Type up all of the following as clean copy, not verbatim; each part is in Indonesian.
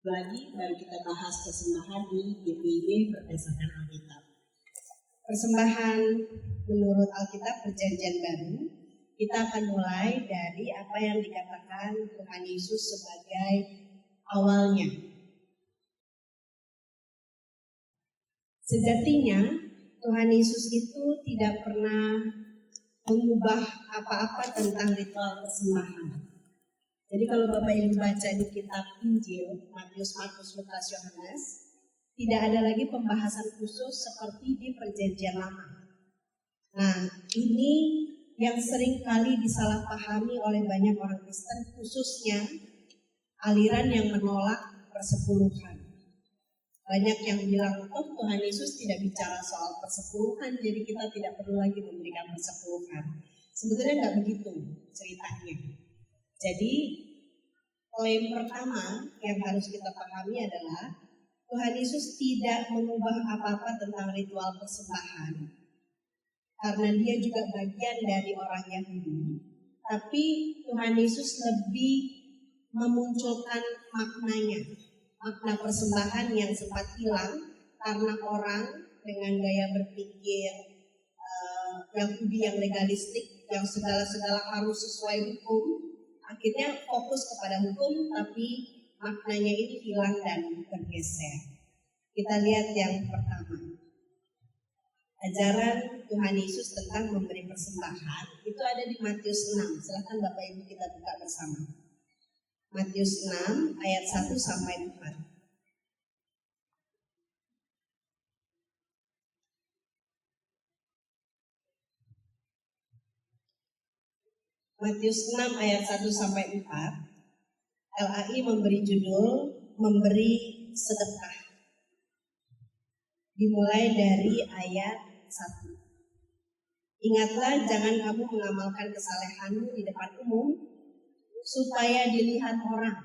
lagi baru kita bahas persembahan di GPIB berdasarkan Alkitab. Persembahan menurut Alkitab Perjanjian Baru, kita akan mulai dari apa yang dikatakan Tuhan Yesus sebagai awalnya. Sejatinya Tuhan Yesus itu tidak pernah mengubah apa-apa tentang ritual persembahan. Jadi kalau Bapak Ibu baca di kitab Injil, Matius, Markus, Lukas, Yohanes, tidak ada lagi pembahasan khusus seperti di Perjanjian Lama. Nah, ini yang sering kali disalahpahami oleh banyak orang Kristen, khususnya aliran yang menolak persepuluhan. Banyak yang bilang, oh Tuhan Yesus tidak bicara soal persepuluhan, jadi kita tidak perlu lagi memberikan persepuluhan. Sebetulnya nggak begitu ceritanya. Jadi, klaim pertama yang harus kita pahami adalah Tuhan Yesus tidak mengubah apa-apa tentang ritual persembahan. Karena dia juga bagian dari orang Yahudi. Tapi Tuhan Yesus lebih memunculkan maknanya. Makna persembahan yang sempat hilang karena orang dengan gaya berpikir Yahudi yang legalistik, yang segala-segala harus sesuai hukum, akhirnya fokus kepada hukum, tapi maknanya ini hilang dan bergeser. Kita lihat yang pertama. Ajaran Tuhan Yesus tentang memberi persembahan itu ada di Matius 6. Silakan Bapak Ibu kita buka bersama. Matius 6 ayat 1 sampai 4. Matius 6 ayat 1 sampai 4. LAI memberi judul memberi sedekah. Dimulai dari ayat 1. Ingatlah, jangan kamu mengamalkan kesalehanmu di depan umum supaya dilihat orang.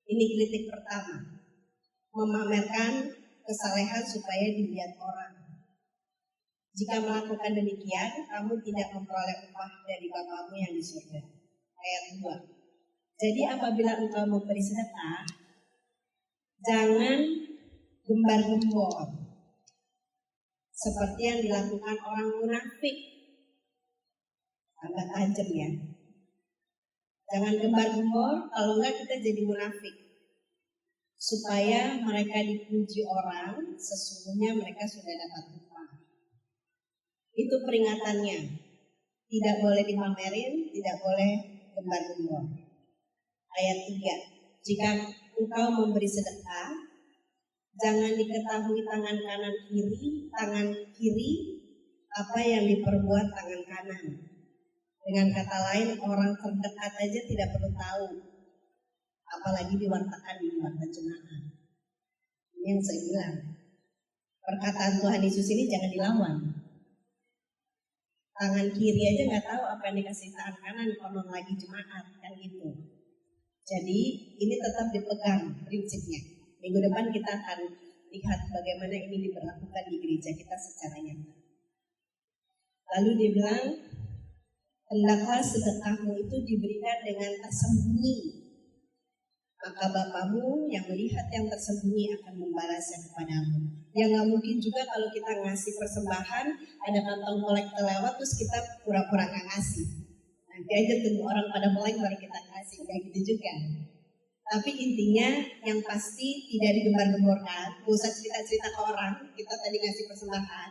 Ini kritik pertama. Memamerkan kesalehan supaya dilihat orang. Jika melakukan demikian, kamu tidak memperoleh upah dari Bapamu yang di surga. Ayat 2. Jadi apabila engkau memberi sedekah, jangan gembar-gembor seperti yang dilakukan orang munafik. Agak tajam ya. Jangan gembar-gembor, kalau enggak kita jadi munafik. Supaya mereka dipuji orang, sesungguhnya mereka sudah dapat upah. Itu peringatannya. Tidak boleh dipamerin, tidak boleh gembar-gembor. Ayat 3. Jika engkau memberi sedekah, jangan diketahui tangan kiri apa yang diperbuat tangan kanan. Dengan kata lain, orang terdekat aja tidak perlu tahu, apalagi diwartakan di warta jemaat. Ini yang saya bilang. Perkataan Tuhan Yesus ini jangan dilawan. Tangan kiri aja nggak tahu apa yang dikasih tangan kanan, konon lagi jemaat, kan gitu. Jadi ini tetap dipegang prinsipnya. Minggu depan kita akan lihat bagaimana ini diberlakukan di gereja kita secara nyata. Lalu dia bilang, hendaklah sedekahmu itu diberikan dengan tersembunyi. Maka Bapamu yang melihat yang tersembunyi akan membalasnya kepadamu. Ya nggak mungkin juga kalau kita ngasih persembahan, ada kantong kolektor lewat terus kita pura-pura nggak ngasih. Nanti aja tunggu orang pada mulai baru kita kasih, kayak gitu juga. Tapi intinya yang pasti tidak digembar-gemborkan, gak usah cerita-cerita ke orang, kita tadi ngasih persembahan,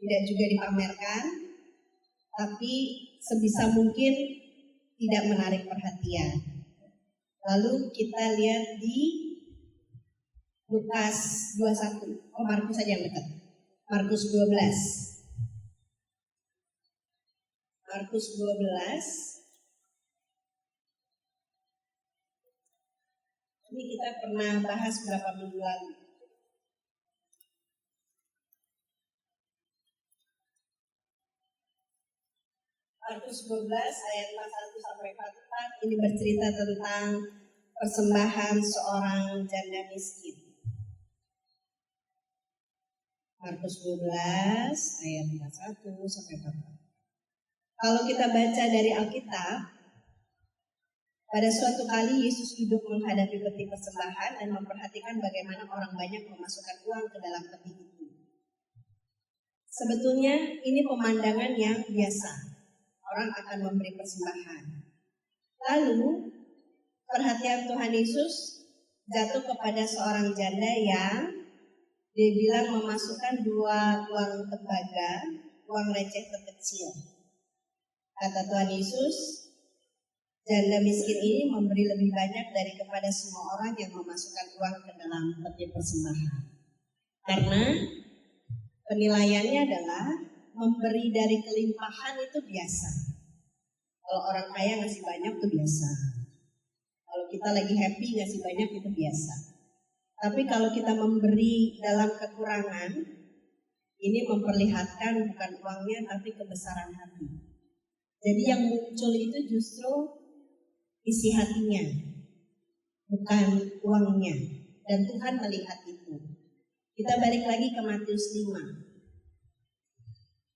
tidak juga dipamerkan, tapi sebisa mungkin tidak menarik perhatian. Lalu kita lihat di Lukas 21, Markus saja yang dekat, Markus 12. Markus 12. Ini kita pernah bahas beberapa minggu lalu. Markus 12 ayat 41 sampai 44 ini bercerita tentang persembahan seorang janda miskin. Markus 12 ayat 41 sampai 44. Kalau kita baca dari Alkitab, Pada suatu kali Yesus duduk menghadapi peti persembahan dan memperhatikan bagaimana orang banyak memasukkan uang ke dalam peti itu. Sebetulnya ini pemandangan yang biasa. Orang akan memberi persembahan. Lalu perhatian Tuhan Yesus jatuh kepada seorang janda yang dia bilang memasukkan 2 uang tembaga, uang receh terkecil. Kata Tuhan Yesus, janda miskin ini memberi lebih banyak dari kepada semua orang yang memasukkan uang ke dalam peti persembahan. Karena penilaiannya adalah memberi dari kelimpahan itu biasa. Kalau orang kaya ngasih banyak itu biasa. Kalau kita lagi happy ngasih banyak itu biasa. Tapi kalau kita memberi dalam kekurangan, ini memperlihatkan bukan uangnya tapi kebesaran hati. Jadi yang muncul itu justru isi hatinya, bukan uangnya. Dan Tuhan melihat itu. Kita balik lagi ke Matius 5.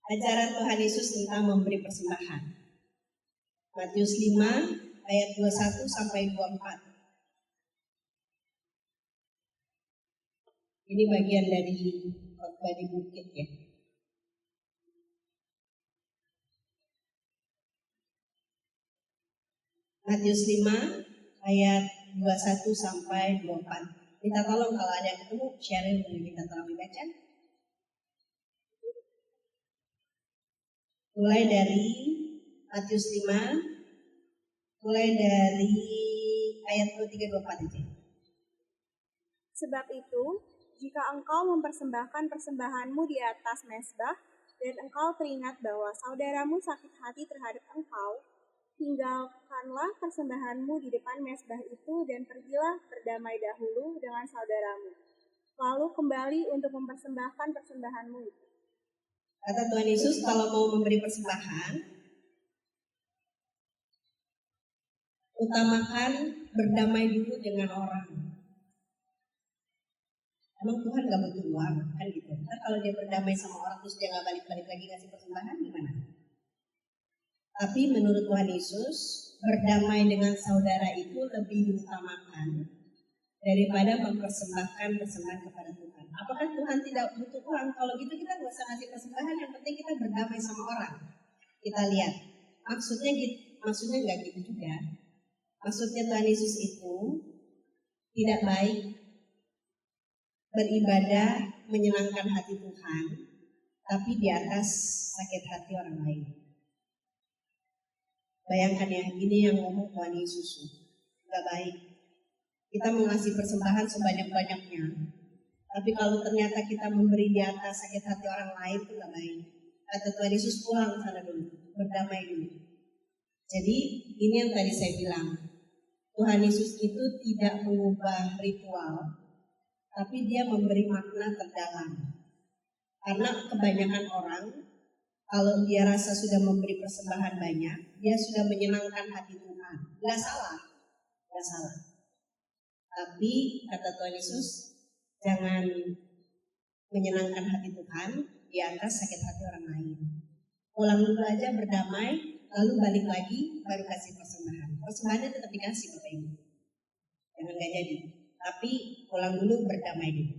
Ajaran Tuhan Yesus tentang memberi persembahan. Matius 5 ayat 21 sampai 24. Ini bagian dari khotbah di bukit ya. Matius 5 ayat 21 sampai 24. Minta tolong kalau ada yang ketemu, share boleh minta tolong dibaca. Mulai dari Matius 5, mulai dari ayat 23-24 aja. Sebab itu, jika engkau mempersembahkan persembahanmu di atas mezbah, dan engkau teringat bahwa saudaramu sakit hati terhadap engkau, tinggalkanlah persembahanmu di depan mezbah itu dan pergilah berdamai dahulu dengan saudaramu. Lalu kembali untuk mempersembahkan persembahanmu itu. Kata Tuhan Yesus, kalau mau memberi persembahan, utamakan berdamai dulu dengan orang. Emang Tuhan gak butuh uang, kan gitu. Ntar kalau dia berdamai sama orang terus dia gak balik-balik lagi ngasih persembahan, gimana? Tapi menurut Tuhan Yesus, berdamai dengan saudara itu lebih diutamakan daripada mempersembahkan persembahan kepada Tuhan. Apakah Tuhan tidak butuh uang? Kalau gitu kita gak usah ngasih persembahan, yang penting kita berdamai sama orang. Kita lihat, maksudnya gak gitu juga. Maksudnya Tuhan Yesus itu tidak baik beribadah menyenangkan hati Tuhan, tapi di atas sakit hati orang lain. Bayangkan ya, ini yang ngomong Tuhan Yesus, gak baik. Kita mau ngasih persembahan sebanyak-banyaknya, tapi kalau ternyata kita memberi di atas sakit hati orang lain itu gak baik. Kata Tuhan Yesus, pulang sana dulu, berdamai dulu. Jadi ini yang tadi saya bilang, Tuhan Yesus itu tidak mengubah ritual, tapi dia memberi makna terdalam. Karena kebanyakan orang, kalau dia rasa sudah memberi persembahan banyak, dia sudah menyenangkan hati Tuhan. Gak salah. Tapi kata Tuhan Yesus, jangan menyenangkan hati Tuhan di atas sakit hati orang lain. Pulang dulu aja berdamai, lalu balik lagi baru kasih persembahan. Persembahannya tetap dikasih Bapak Ibu. Jangan gak jadi. Tapi pulang dulu berdamai dulu.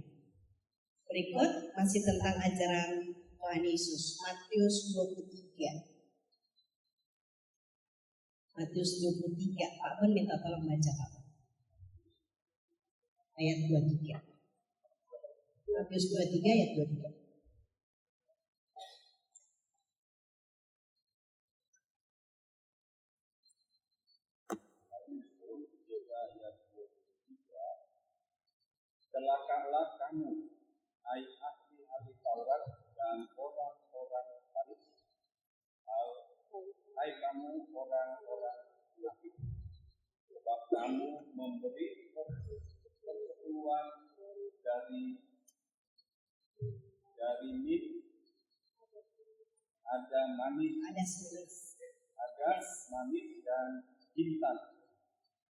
Berikut masih tentang ajaran Tuhan Yesus. Matius 23. Matius 23. Pak Ben minta tolong baca Pak. Ayat 23. Matius 23 ayat 23. Celakalah kamu, hai ahli Taurat dan orang-orang Farisi, hai kamu orang-orang munafik, sebab kamu memberi persetujuan dari mit, ada manis dan jintan.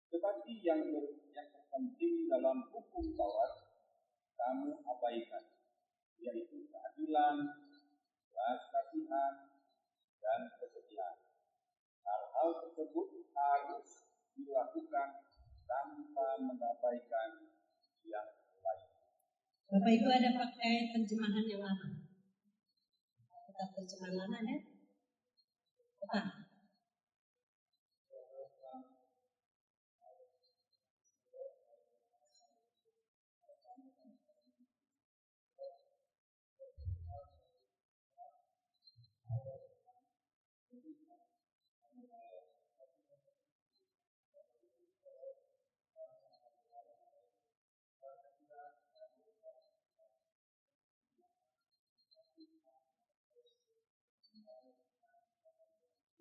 Tetapi yang terpenting dalam hukum Taurat kamu abaikan, yaitu keadilan, belas kasihan, dan kesetiaan. Hal-hal tersebut harus dilakukan tanpa mengabaikan yang lain. Bapak Ibu ada pakai terjemahan yang lama? Tetap terjemahan lama ada? Apa?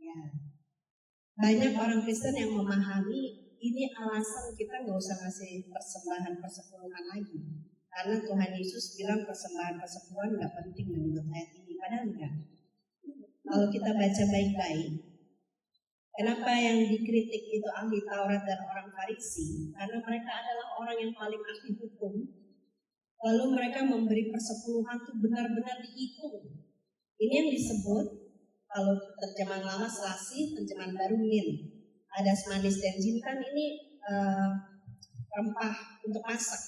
Ya. Banyak orang Kristen yang memahami ini alasan kita nggak usah ngasih persembahan persepuluhan lagi. Karena Tuhan Yesus bilang persembahan persepuluhan nggak penting menurut ayat ini. Padahal enggak. Kalau kita baca baik-baik, kenapa yang dikritik itu ahli Taurat dan orang Farisi? Karena mereka adalah orang yang paling ahli hukum. Lalu mereka memberi persepuluhan itu benar-benar dihitung. Ini yang disebut, kalau terjemahan lama selasi, terjemahan baru min. Adas, manis, dan jintan ini rempah untuk masak.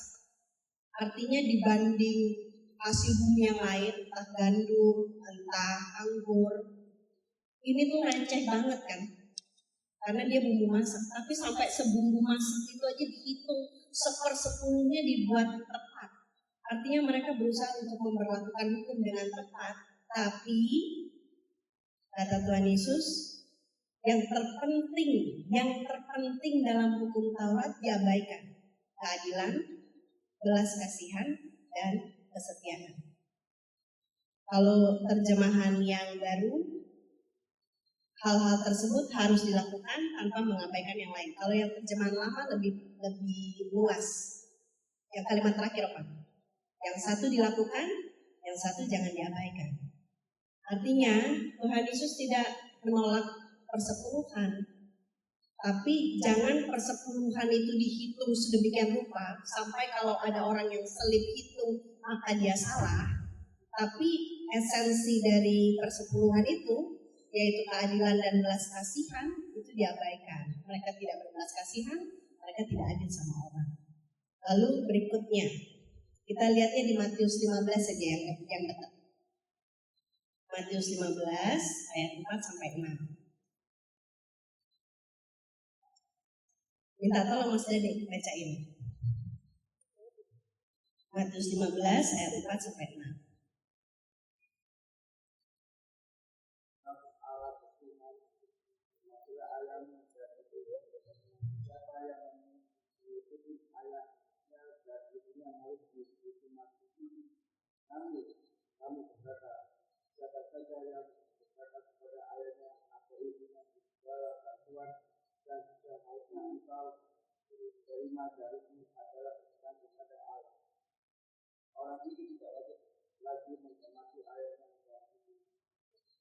Artinya dibanding hasil bumi yang lain, entah gandum, entah anggur, ini tuh receh banget kan. Karena dia bumbu masak. Tapi sampai sebumbu masak itu aja dihitung, 1/10-nya dibuat tepat. Artinya mereka berusaha untuk memperlakukan hukum dengan tepat. Tapi kata Tuhan Yesus, yang terpenting dalam hukum Taurat diabaikan. Keadilan, belas kasihan, dan kesetiaan. Kalau terjemahan yang baru, hal-hal tersebut harus dilakukan tanpa mengabaikan yang lain. Kalau yang terjemahan lama lebih luas. Yang kalimat terakhir apa? Yang satu dilakukan, yang satu jangan diabaikan. Artinya Tuhan Yesus tidak menolak persepuluhan, tapi jangan persepuluhan itu dihitung sedemikian rupa sampai kalau ada orang yang selip hitung maka dia salah. Tapi esensi dari persepuluhan itu, yaitu keadilan dan belas kasihan, itu diabaikan. Mereka tidak berbelas kasihan, mereka tidak adil sama orang. Lalu berikutnya, kita lihatnya di Matius 15 saja yang dekat. Matius 15 ayat 4 sampai 6. Minta tolong Mas Dede bacain. Matius 15 ayat 4 sampai 6. Kamu berkata, siapa saja yang berkata kepada ayahnya atau ibunya segala bantuan dan seharusnya engkau terima darimu adalah bukan kepada Allah. Orang itu tidak wajib lagi menghormati ayahnya dan ibunya.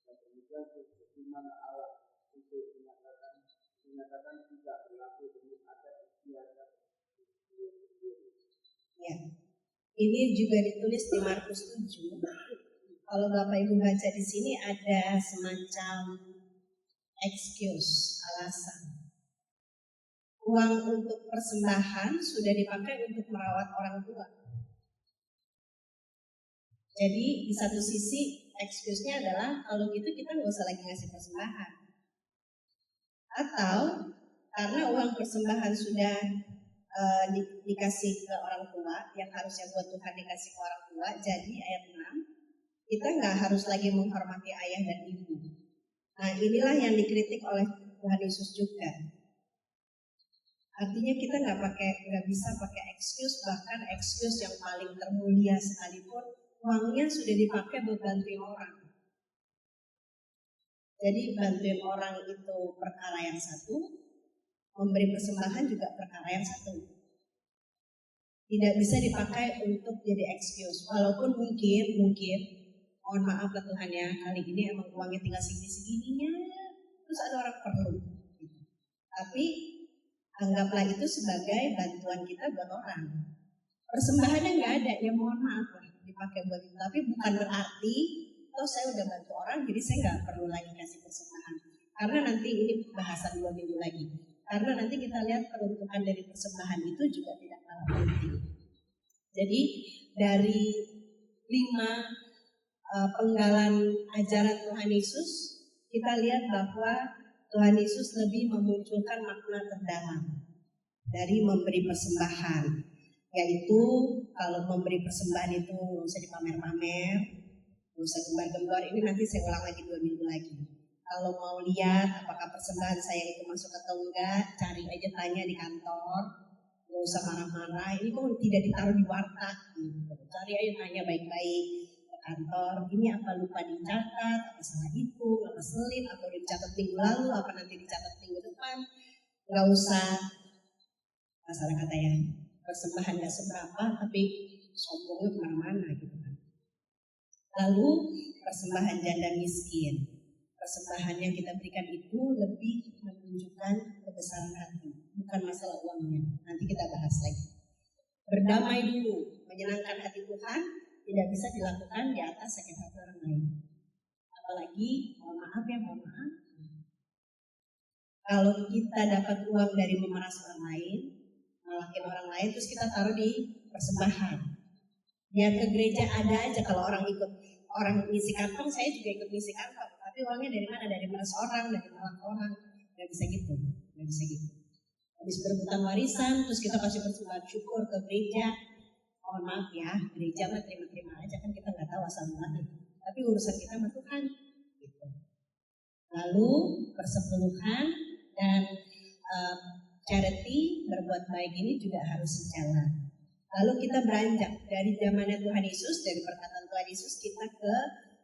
Dan demikian bagaimana Allah itu menyatakan tidak berlaku demi adat istiadat sendiri. Ya. Ini juga ditulis di Markus 7. Kalau Bapak Ibu baca di sini ada semacam excuse, alasan. Uang untuk persembahan sudah dipakai untuk merawat orang tua. Jadi di satu sisi excuse-nya adalah kalau gitu kita nggak usah lagi ngasih persembahan. Atau karena uang persembahan sudah dikasih ke orang tua, yang harusnya buat Tuhan dikasih ke orang tua. Jadi ayat 6, kita nggak harus lagi menghormati ayah dan ibu. Nah inilah yang dikritik oleh Tuhan Yesus juga. Artinya kita nggak bisa pakai excuse, bahkan excuse yang paling termulia sekalipun uangnya sudah dipakai buat bantuin orang. Jadi bantuin orang itu perkara yang satu, memberi persembahan juga perkara yang satu. Tidak bisa dipakai untuk jadi excuse. Walaupun mungkin, mohon maaf lah Tuhan ya, kali ini emang uangnya tinggal segini-segininya, terus ada orang perlu. Tapi anggaplah itu sebagai bantuan kita buat orang. Persembahannya nggak ada, ya mohon maaf lah dipakai buat itu. Tapi bukan berarti, saya udah bantu orang, jadi saya nggak perlu lagi kasih persembahan. Karena nanti ini bahasan 2 minggu lagi. Karena nanti kita lihat peruntukan dari persembahan itu juga tidak kalah penting. Jadi dari 5 penggalan ajaran Tuhan Yesus, kita lihat bahwa Tuhan Yesus lebih memunculkan makna terdalam dari memberi persembahan. Yaitu kalau memberi persembahan itu nggak usah dipamer-pamer, nggak usah gembar-gembar. Ini nanti saya ulang lagi 2 minggu lagi. Kalau mau lihat apakah persembahan saya itu masuk atau enggak, cari aja, tanya di kantor. Nggak usah marah-marah. Ini kok tidak ditaruh di warta. Cari aja, tanya baik-baik ke kantor. Ini apa lupa dicatat, apa salah hitung, apa selip, apa udah dicatat minggu lalu, apa nanti dicatat minggu depan. Nggak usah, salah kata ya, persembahan nggak seberapa, tapi sombongnya kemana-mana gitu kan. Lalu persembahan janda miskin. Persembahan yang kita berikan itu lebih menunjukkan kebesaran hati, bukan masalah uangnya. Nanti kita bahas lagi. Berdamai dulu, menyenangkan hati Tuhan tidak bisa dilakukan di atas sakit hati orang lain. Apalagi mohon maaf ya, mohon maaf. Kalau kita dapat uang dari memeras orang lain, ngalahin orang lain, terus kita taruh di persembahan. Biar ke gereja ada aja, kalau orang ikut, orang ngisi kantong, saya juga ikut ngisi kantong. Tapi uangnya dari mana? Dari meras orang, dari malak orang. Gak bisa gitu, gak bisa gitu. Habis berebutan warisan, terus kita kasih persembahan syukur ke gereja. Mohon maaf ya, gereja mah terima-terima aja, kan kita nggak tahu asal mulanya. Tapi urusan kita sama Tuhan. Gitu. Lalu persepuluhan dan charity, berbuat baik ini juga harus sejalan. Lalu kita beranjak dari zamannya Tuhan Yesus, dari perkataan Tuhan Yesus kita ke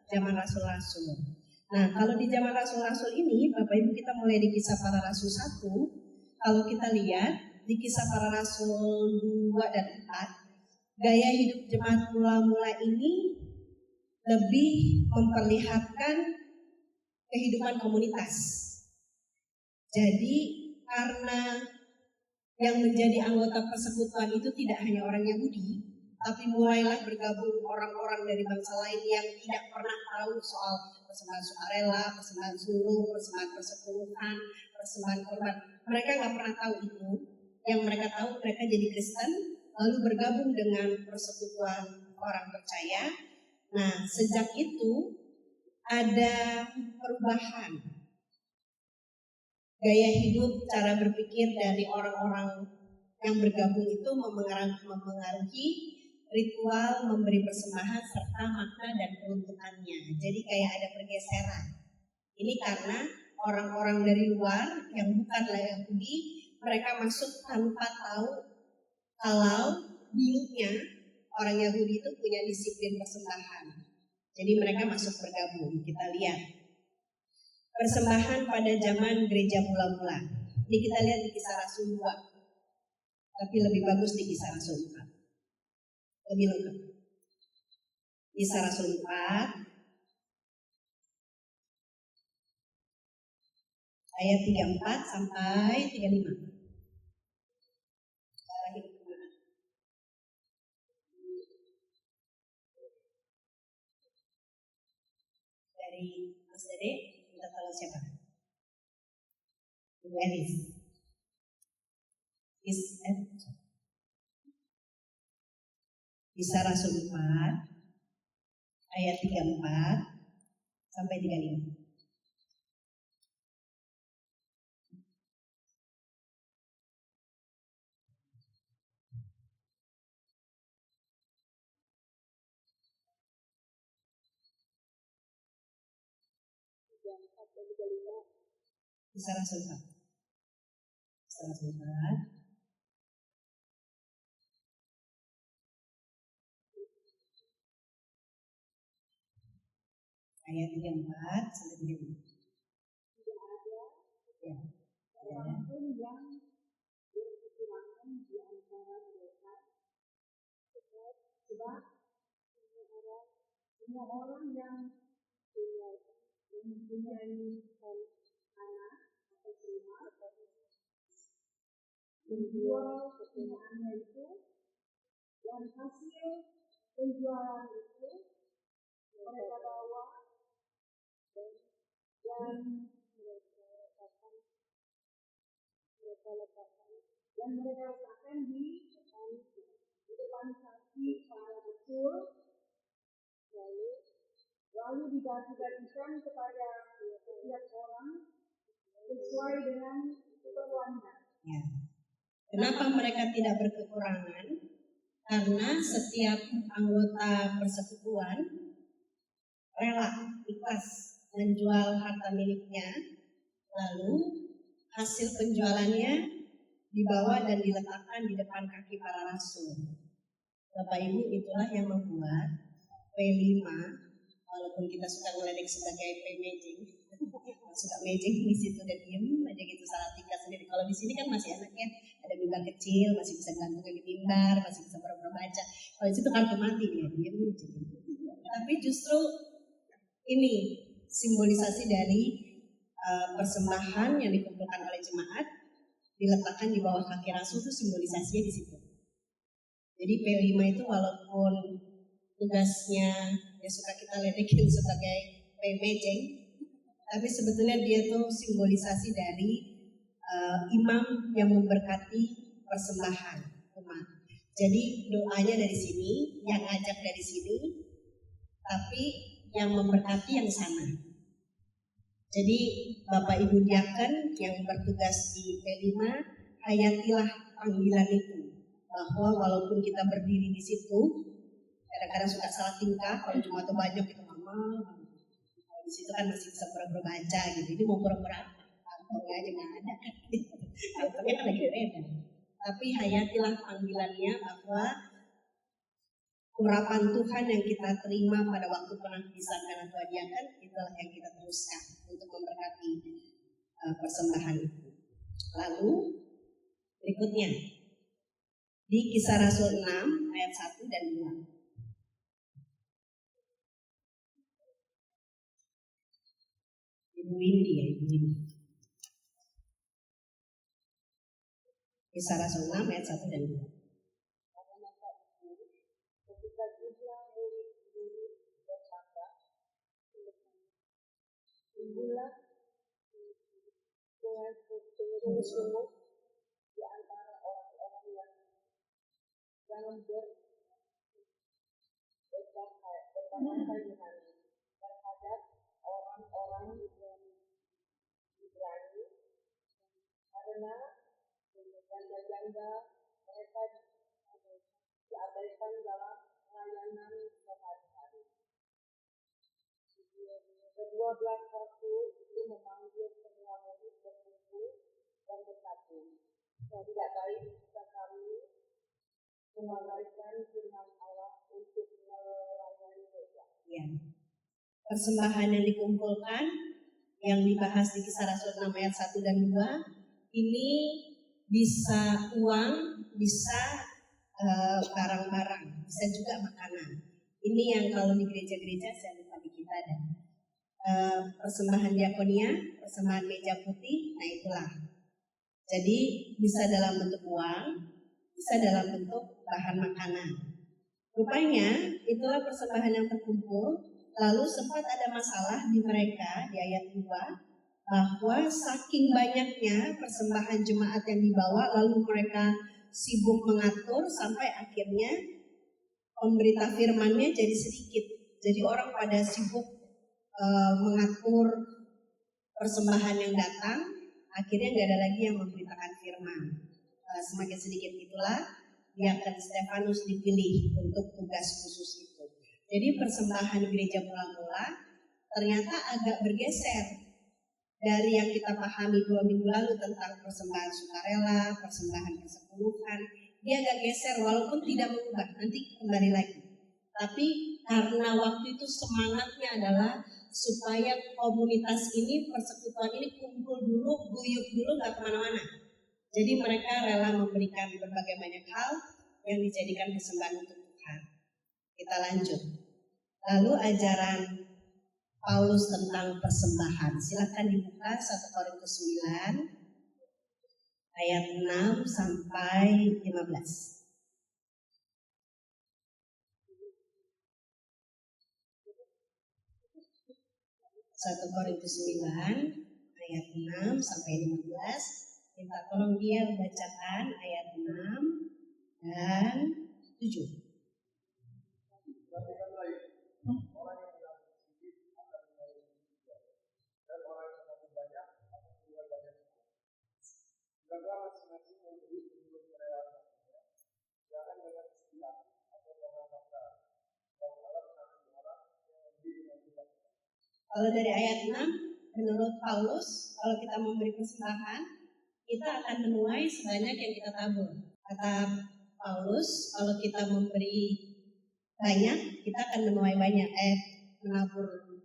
zaman Rasul-Rasul. Nah, kalau di zaman Rasul-Rasul ini, Bapak Ibu, kita mulai di Kisah Para Rasul 1. Kalau kita lihat di Kisah Para Rasul 2 dan 4, gaya hidup jemaat mula-mula ini lebih memperlihatkan kehidupan komunitas. Jadi karena yang menjadi anggota persekutuan itu tidak hanya orang Yahudi, tapi mulailah bergabung orang-orang dari bangsa lain yang tidak pernah tahu soal persembahan sukarela, persembahan sulung, persembahan persepuluhan, persembahan korban. Mereka nggak pernah tahu itu. Yang mereka tahu, mereka jadi Kristen, lalu bergabung dengan persekutuan orang percaya. Nah, sejak itu ada perubahan gaya hidup, cara berpikir dari orang-orang yang bergabung itu memengaruhi ritual memberi persembahan serta makna dan peruntukannya. Jadi kayak ada pergeseran. Ini karena orang-orang dari luar yang bukanlah Yahudi, mereka masuk tanpa tahu kalau dulunya orang Yahudi itu punya disiplin persembahan. Jadi mereka masuk bergabung. Kita lihat persembahan pada zaman gereja mula-mula. Ini kita lihat di Kisah Rasul 2. Tapi lebih bagus di Kisah Rasul 4. Lebih lengkap. Kisah Rasul 4 ayat 34 sampai 35. Cara hidup kemana? Dari Mas Dede, minta tolong siapa? Ibu Elis. Kisah Rasul 4 ayat 34 sampai 35. Kisah Rasul 4. Kisah Rasul 4 ayat 34 sampai 35. Tidak ada Ya. orang pun yang berkekurangan di antara mereka, sebab semua orang yang mempunyai anak atau rumah menjual kepunyaannya itu, dan hasil penjualan itu mereka bawa dan mereka dan mereka letakkan di depan kaki para rasul, lalu dibagi-bagikan kepada setiap orang sesuai dengan keperluannya. Ya. Kenapa mereka tidak berkekurangan? Karena setiap anggota persekutuan rela ikhlas menjual harta miliknya, lalu hasil penjualannya dibawa dan diletakkan di depan kaki para rasul. Bapak Ibu, itulah yang membuat P5, walaupun kita suka ngeledek sebagai P-matching, suka matching di situ dan diem aja gitu, salah tingkat sendiri. Kalau di sini kan masih enak ya, ada mimbar kecil, masih bisa gantungan di mimbar, masih bisa pura-pura baca. Kalau di situ kartu mati dia diem aja. Tapi justru ini simbolisasi dari persembahan yang dikumpulkan oleh jemaat diletakkan di bawah kaki rasul, itu simbolisasinya di situ. Jadi P5 itu walaupun tugasnya ya suka kita ledekin sebagai P-matching, tapi sebetulnya dia tuh simbolisasi dari imam yang memberkati persembahan umat. Jadi doanya dari sini, yang ngajak dari sini, tapi yang memberkati yang sana. Jadi Bapak Ibu Diaken yang bertugas di P5, hayatilah panggilan itu. Bahwa walaupun kita berdiri di situ, kadang-kadang suka salah tingkah, kalau cuma tuh banyak kita mama. Kalau di situ kan masih bisa pura-pura baca gitu. Ini mau pura-pura apa? Kantongnya aja nggak ada. Kantongnya kan lagi beda. Tapi hayatilah panggilannya bahwa urapan Tuhan yang kita terima pada waktu penafsiran atau diaken, itulah yang kita teruskan untuk memberkati persembahan itu. Lalu berikutnya di Kisah Rasul 6 ayat 1 dan 2. Ibu Windy ya, Ibu Windy. Kisah Rasul 6 ayat 1 dan 2. Ketika jumlah murid-murid bertambah, timbullah sungguh-sungguh di antara orang-orang yang berbahasa Yunani terhadap orang-orang Ibrani, karena janda-janda mereka diabaikan dalam pelayanan sehari-hari. Kedua belas rasul itu memanggil semua murid berkumpul dan bersatu. Tidak baik jika kami mengabaikan firman Allah untuk melayani mereka. Ya. Persembahan yang dikumpulkan, yang dibahas di Kisah Rasul 6 ayat 1 dan 2, ini bisa uang, bisa barang-barang, bisa juga makanan. Ini yang kalau di gereja-gereja saya lupa di kita ada persembahan diakonia, persembahan meja putih, nah itulah. Jadi bisa dalam bentuk uang, bisa dalam bentuk bahan makanan. Rupanya itulah persembahan yang terkumpul. Lalu sempat ada masalah di mereka di ayat 2, bahwa saking banyaknya persembahan jemaat yang dibawa, lalu mereka sibuk mengatur sampai akhirnya pemberita firmannya jadi sedikit. Jadi orang pada sibuk mengatur persembahan yang datang, akhirnya nggak ada lagi yang memberitakan firman. Semakin sedikit itulah diaken Stefanus dipilih untuk tugas khusus itu. Jadi persembahan gereja mula-mula ternyata agak bergeser dari yang kita pahami 2 minggu lalu tentang persembahan sukarela, persembahan persepuluhan. Dia agak geser walaupun tidak mengubah, nanti kembali lagi. Tapi karena waktu itu semangatnya adalah supaya komunitas ini, persekutuan ini kumpul dulu, guyup dulu, gak kemana-mana. Jadi mereka rela memberikan berbagai banyak hal yang dijadikan persembahan untuk Tuhan. Kita lanjut. Lalu ajaran Paulus tentang persembahan. Silakan dibuka 1 Korintus 9 ayat 6 sampai 15. 1 Korintus 9 ayat 6 sampai 15. Minta tolong dia bacakan ayat 6 dan 7. Kalau dari ayat 6, menurut Paulus, kalau kita memberi persembahan, kita akan menuai sebanyak yang kita tabur. Kata Paulus, kalau kita memberi banyak, kita akan menuai banyak. Menabur.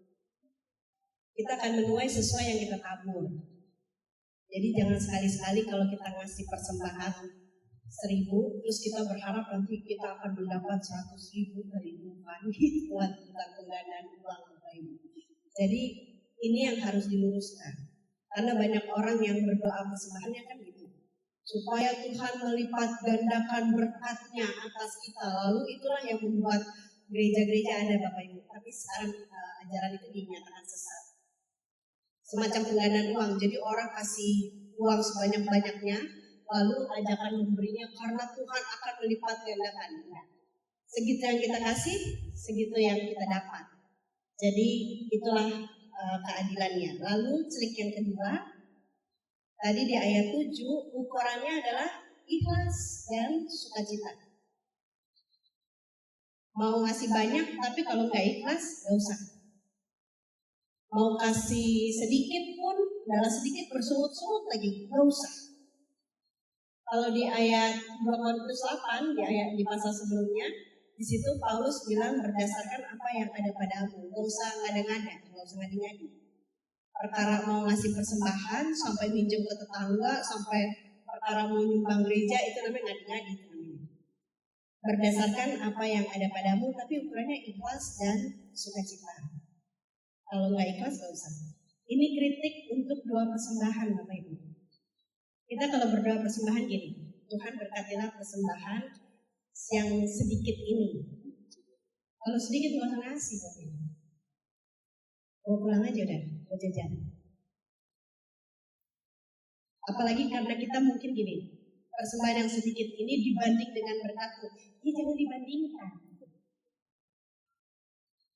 Kita akan menuai sesuai yang kita tabur. Jadi jangan sekali-sekali kalau kita ngasih persembahan 1.000, terus kita berharap nanti kita akan mendapat 100.000 dari Tuhan buat penggandaan uang Bapak Ibu. Jadi ini yang harus diluruskan. Karena banyak orang yang berdoa persembahannya kan gitu. Supaya Tuhan melipat gandakan berkatnya atas kita. Lalu itulah yang membuat gereja-gereja ada Bapak Ibu. Tapi sekarang ajaran itu dinyatakan sesat. Semacam penggandaan uang. Jadi orang kasih uang sebanyak-banyaknya. Lalu ajakan memberinya karena Tuhan akan melipat gandakan. Nah, segitu yang kita kasih, segitu yang kita dapat. Jadi itulah keadilannya. Lalu celik yang kedua, tadi di ayat 7, ukurannya adalah ikhlas dan sukacita. Mau ngasih banyak, tapi kalau nggak ikhlas, nggak usah. Mau kasih sedikit pun, darah sedikit bersungut-sungut lagi, nggak usah. Kalau di ayat 2 Korintus 8, di pasal sebelumnya, di situ Paulus bilang berdasarkan apa yang ada padamu, nggak usah ngada-ngada, nggak usah ngadi-ngadi. Perkara mau ngasih persembahan, sampai minjem ke tetangga, sampai perkara mau nyumbang gereja, itu namanya ngadi-ngadi. Berdasarkan apa yang ada padamu, tapi ukurannya ikhlas dan sukacita. Kalau nggak ikhlas, nggak usah. Ini kritik untuk doa persembahan, Bapak Ibu. Kita kalau berdoa persembahan gini, Tuhan berkatilah persembahan yang sedikit ini. Kalau sedikit nggak usah ngasih, Bapak Ibu. Bawa pulang aja udah, buat jajan. Apalagi karena kita mungkin gini, persembahan yang sedikit ini dibanding dengan berkatmu, ya jangan dibandingkan.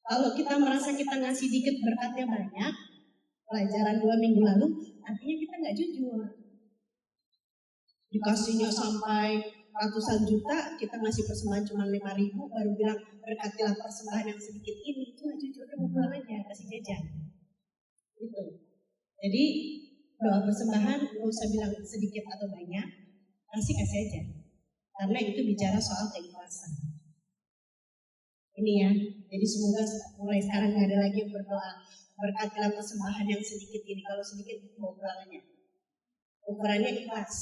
Kalau kita merasa kita ngasih dikit berkatnya banyak, pelajaran 2 minggu lalu, artinya kita nggak jujur. Dikasihnya sampai ratusan juta, kita ngasih persembahan cuma 5.000, baru bilang berkatilah persembahan yang sedikit ini, itu nggak jujur, udah pulang aja, kasih jajan. Gitu. Jadi doa persembahan nggak usah bilang sedikit atau banyak, kasih aja. Karena itu bicara soal keikhlasan. Ini ya, jadi semoga mulai sekarang nggak ada lagi yang berdoa berkatilah persembahan yang sedikit ini. Kalau sedikit mau pulangannya. Ukurannya ikhlas,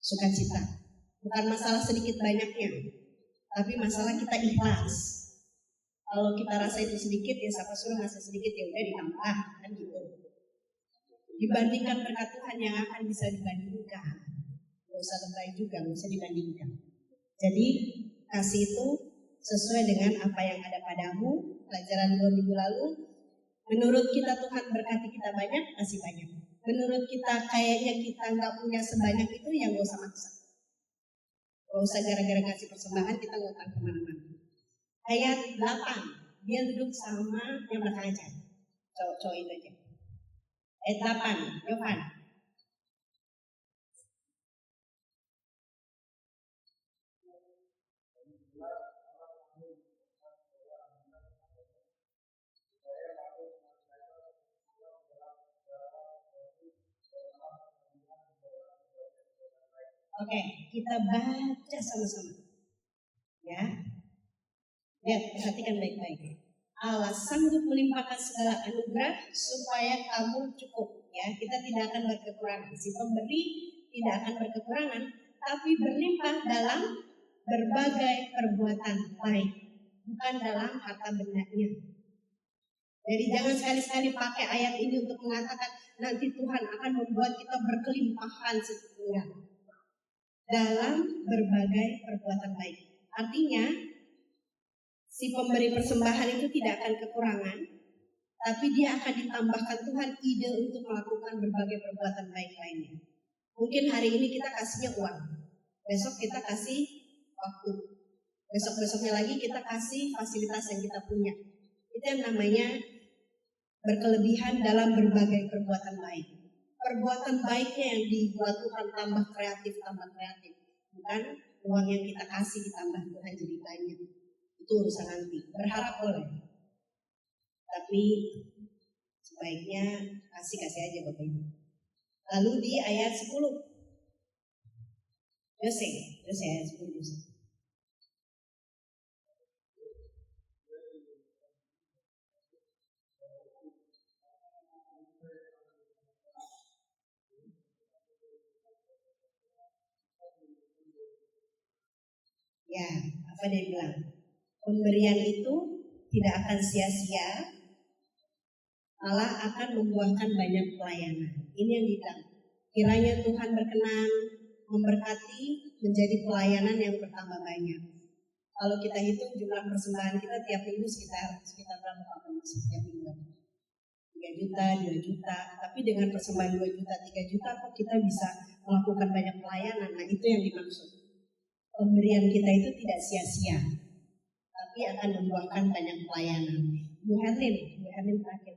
sukacita. Bukan masalah sedikit banyaknya, tapi masalah kita ikhlas. Kalau kita rasa itu sedikit, ya siapa suruh ngasih sedikit, ya udah ditambah, kan gitu. Dibandingkan berkat Tuhan yang akan bisa dibandingkan. Gak usah lebay juga, gak usah dibandingkan. Jadi kasih itu sesuai dengan apa yang ada padamu. Pelajaran 2 minggu lalu, menurut kita Tuhan berkati kita banyak, kasih banyak. Menurut kita kayaknya kita nggak punya sebanyak itu, yang gak usah maksa. Gak usah gara-gara kasih persembahan kita ngutang kemana-mana. Ayat 8, dia duduk sama yang belakang aja, cowok-cowok itu aja. Ayat 8, Yohan. Oke, kita baca sama-sama. Ya. Lihat, perhatikan baik-baik. Allah sanggup melimpahkan segala anugerah supaya kamu cukup. Ya, kita tidak akan berkekurangan. Si pemberi tidak akan berkekurangan, tapi berlimpah dalam berbagai perbuatan baik, bukan dalam harta bendanya. Jadi jangan sekali-sekali pakai ayat ini untuk mengatakan nanti Tuhan akan membuat kita berkelimpahan seterusnya. Dalam berbagai perbuatan baik. Artinya, si pemberi persembahan itu tidak akan kekurangan, tapi dia akan ditambahkan Tuhan ide untuk melakukan berbagai perbuatan baik lainnya. Mungkin hari ini kita kasihnya uang, besok kita kasih waktu, besok-besoknya lagi kita kasih fasilitas yang kita punya. Itu yang namanya berkelebihan dalam berbagai perbuatan baik. Perbuatan baiknya yang dibuat Tuhan tambah kreatif. Bukan uang yang kita kasih ditambah Tuhan jadi banyak. Itu urusan nanti. Berharap boleh. Tapi sebaiknya kasih aja Bapak Ibu. Lalu di ayat 10. Yose ayat 10. Yose. Ya, apa dia bilang? Pemberian itu tidak akan sia-sia, malah akan membuahkan banyak pelayanan. Ini yang dibilang. Kiranya Tuhan berkenan memberkati menjadi pelayanan yang bertambah banyak. Kalau kita hitung jumlah persembahan kita tiap minggu sekitar berapa Pak? Setiap minggu 3 juta, 2 juta. Tapi dengan persembahan 2 juta, 3 juta kok kita bisa melakukan banyak pelayanan. Nah itu yang dimaksud. Pemberian kita itu tidak sia-sia, tapi akan membuahkan banyak pelayanan. Bu Herlin terakhir.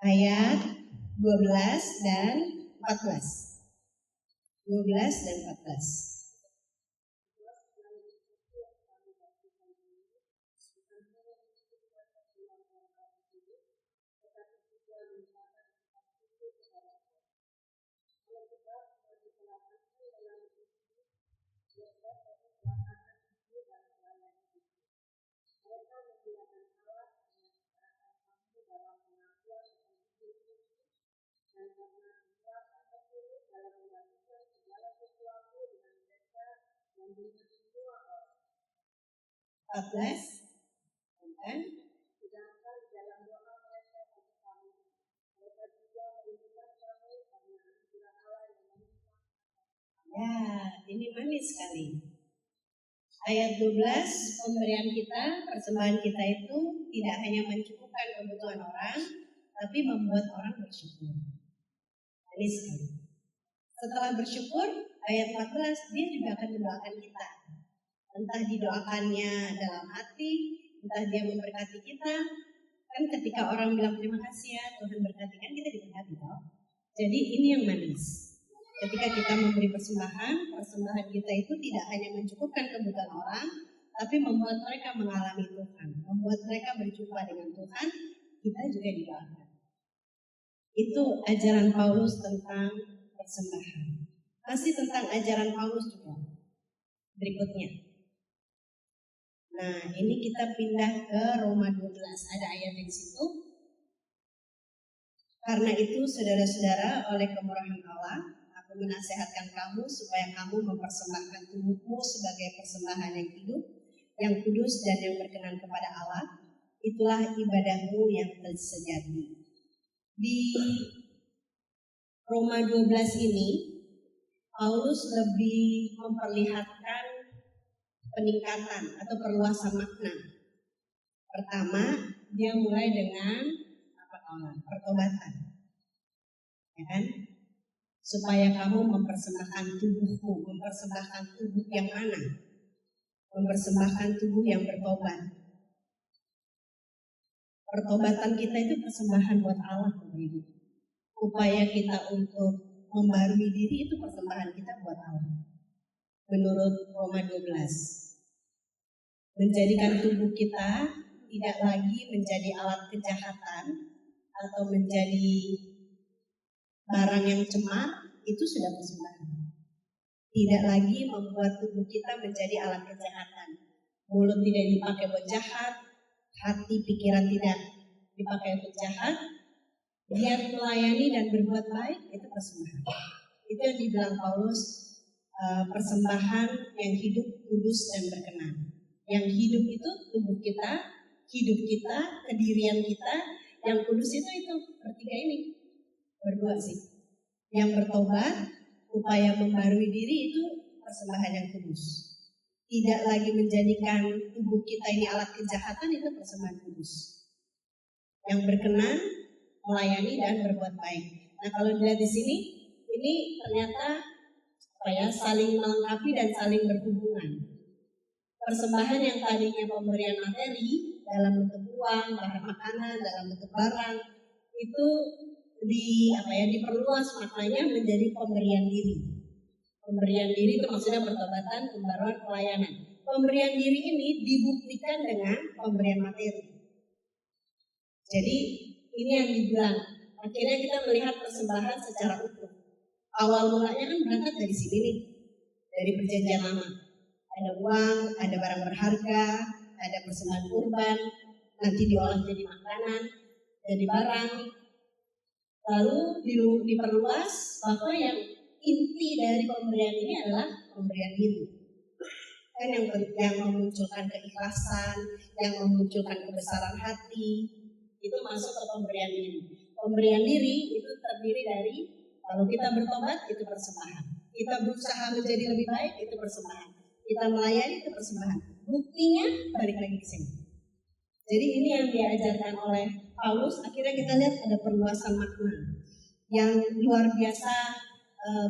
Ayat 12 dan 14. 12 dan 14. Kan? Ya, ini manis sekali. Ayat 12, pemberian kita, persembahan kita itu tidak hanya mencukupkan kebutuhan orang, tapi membuat orang bersyukur. Manis sekali. Setelah bersyukur, ayat 14, dia juga akan mendoakan kita. Entah didoakannya dalam hati, entah dia memberkati kita. Kan ketika orang bilang terima kasih ya, Tuhan berkati, kan kita diberkati toh. Jadi ini yang manis. Ketika kita memberi persembahan kita itu tidak hanya mencukupkan kebutuhan orang, tapi membuat mereka mengalami Tuhan, membuat mereka berjumpa dengan Tuhan, kita juga didoakan. Itu ajaran Paulus tentang persembahan. Masih tentang ajaran Paulus juga. Berikutnya. Nah, ini kita pindah ke Roma 12. Ada ayat di situ. Karena itu, saudara-saudara, oleh kemurahan Allah, aku menasihatkan kamu supaya kamu mempersembahkan tubuhmu sebagai persembahan yang hidup, yang kudus dan yang berkenan kepada Allah. Itulah ibadahmu yang sejati. Di Roma 12 ini, Paulus lebih memperlihatkan peningkatan atau perluasan makna. Pertama, dia mulai dengan pertobatan. Ya kan? Supaya kamu mempersembahkan tubuhmu, mempersembahkan tubuh yang mana? Mempersembahkan tubuh yang bertobat. Pertobatan kita itu persembahan buat Allah. Upaya kita untuk membarui diri itu persembahan kita buat Allah. Menurut Roma 12, menjadikan tubuh kita tidak lagi menjadi alat kejahatan atau menjadi barang yang cemar, itu sudah persembahan. Tidak lagi membuat tubuh kita menjadi alat kejahatan. Mulut tidak dipakai buat jahat, hati pikiran tidak dipakai untuk jahat, giat melayani dan berbuat baik, itu persembahan. Itu yang dibilang Paulus, persembahan yang hidup, kudus dan berkenan. Yang hidup itu tubuh kita, hidup kita, kedirian kita. Yang kudus itu bertiga ini, berdua sih. Yang bertobat, upaya membarui diri itu persembahan yang kudus. Tidak lagi menjadikan tubuh kita ini alat kejahatan, itu persembahan kudus. Yang berkenan, melayani dan berbuat baik. Nah kalau dilihat di sini, ini ternyata saling melengkapi dan saling berhubungan. Persembahan yang tadinya pemberian materi dalam bentuk uang, bahan makanan, dalam bentuk barang, itu diperluas maknanya menjadi pemberian diri. Pemberian diri itu maksudnya pertobatan, pembaruan, pelayanan. Pemberian diri ini dibuktikan dengan pemberian materi. Jadi ini yang dibilang, akhirnya kita melihat persembahan secara utuh. Awal mulanya kan berangkat dari sini nih, dari perjanjian lama. Ada uang, ada barang berharga, ada persembahan kurban, nanti diolah jadi makanan, jadi barang. Lalu diperluas bahwa yang inti dari pemberian ini adalah pemberian diri. Kan yang memunculkan keikhlasan, yang memunculkan kebesaran hati, itu masuk ke pemberian diri. Pemberian diri itu terdiri dari, kalau kita bertobat itu persembahan. Kita berusaha menjadi lebih baik itu persembahan. Kita melayani itu persembahan. Buktinya balik lagi ke sini. Jadi ini yang diajarkan oleh Paulus. Akhirnya kita lihat ada perluasan makna yang luar biasa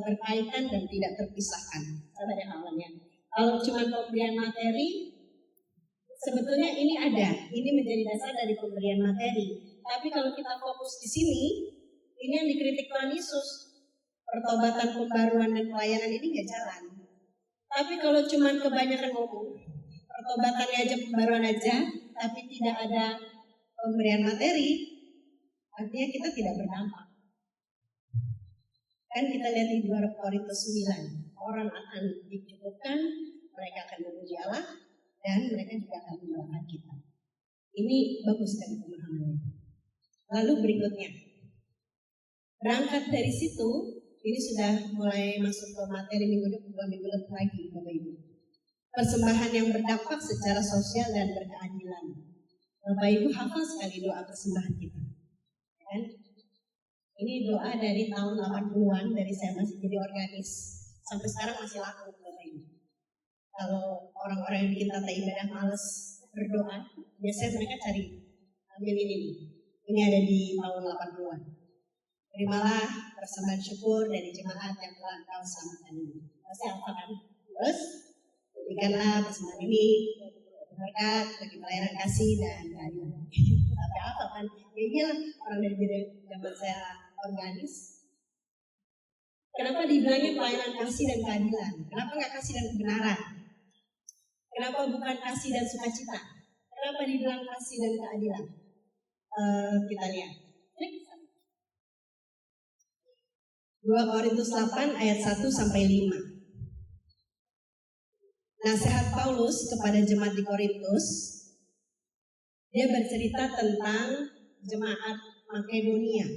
berkaitan dan tidak terpisahkan. Ada hal-halnya. Kalau cuma pemberian materi, sebetulnya ini ada. Ini menjadi dasar dari pemberian materi. Tapi kalau kita fokus di sini, ini yang dikritik Tuhan Yesus. Pertobatan, pembaruan, dan pelayanan ini nggak jalan. Tapi kalau cuma kebanyakan ngomong, pertobatannya aja, pembaruan aja, tapi tidak ada pemberian materi, artinya kita tidak berdampak. Kan kita lihat di 2 Korintus 9, orang akan dicukupkan, mereka akan memuji Allah, dan mereka juga akan mendoakan kita. Ini bagus sekali pemahamannya. Lalu berikutnya, berangkat dari situ, ini sudah mulai masuk ke materi minggu depan lagi, Bapak Ibu. Persembahan yang berdampak secara sosial dan berkeadilan. Bapak Ibu hafal sekali doa persembahan kita. Kan? Ini doa dari tahun 80-an, dari saya masih jadi organis. Sampai sekarang masih laku, Bapak Ibu. Kalau orang-orang yang bikin tata ibadah males berdoa, biasanya mereka cari ambil ini nih. Ini ada di tahun 80-an. Terimalah persembahan syukur dari jemaat yang telah Engkau selamatkan ini. Pasti apa kan? Terus, berikanlah persembahan ini berkat bagi pelayanan kasih dan keadilan. Tapi apa kan? Ya iyalah, orang dari zaman saya organis. Kenapa dibilangnya pelayanan kasih dan keadilan? Kenapa nggak kasih dan kebenaran? Kenapa bukan kasih dan sukacita? Kenapa dibilang kasih dan keadilan? Kita lihat. 2 Korintus 8 ayat 1 sampai 5. Nasihat Paulus kepada jemaat di Korintus, dia bercerita tentang jemaat Makedonia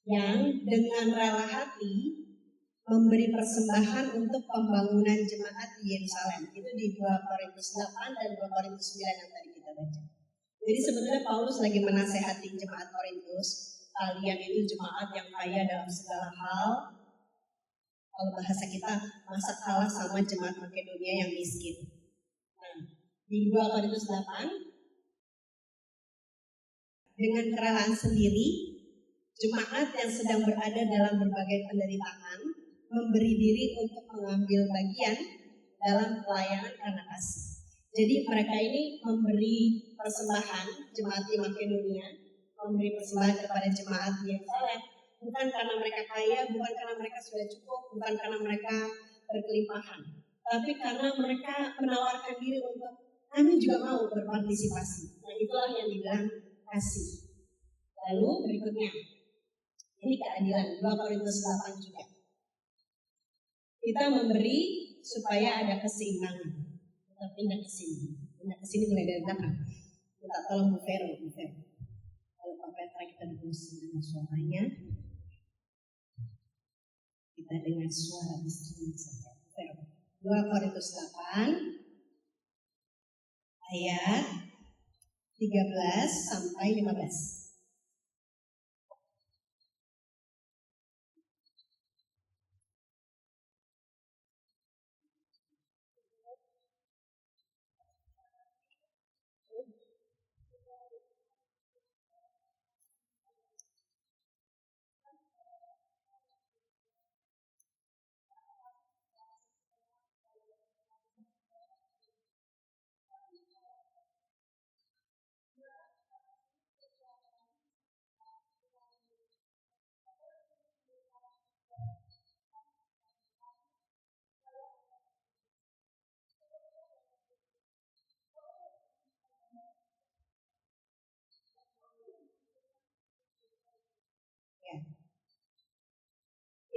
yang dengan rela hati memberi persembahan untuk pembangunan jemaat di Yerusalem. Itu di 2 Korintus 8 dan 2 Korintus 9 yang tadi kita baca. Jadi sebetulnya Paulus lagi menasehati jemaat Korintus, kalian itu jemaat yang kaya dalam segala hal. Kalau bahasa kita, masa kalah sama jemaat Makedonia yang miskin. Nah, di 2 Korintus 8, dengan kerelaan sendiri, jemaat yang sedang berada dalam berbagai penderitaan memberi diri untuk mengambil bagian dalam pelayanan karena kasih. Jadi mereka ini memberi persembahan, jemaat di Makedonia memberi persembahan kepada jemaat di Yerusalem, bukan karena mereka kaya, bukan karena mereka sudah cukup, bukan karena mereka berkelimpahan, tapi karena mereka menawarkan diri untuk kami juga mau berpartisipasi. Nah, itulah yang dibilang kasih. Lalu berikutnya, ini keadilan, 2 Korintus 8 juga. Kita memberi supaya ada keseimbangan. Kita pindah ke sini. Pindah ke sini mulai dari belakang. Kita tolong Bu Vero. Kalau Pak Petra kita dengar suaranya. Kita dengar suara di sini saja. 2 Korintus 8 ayat 13 sampai 15.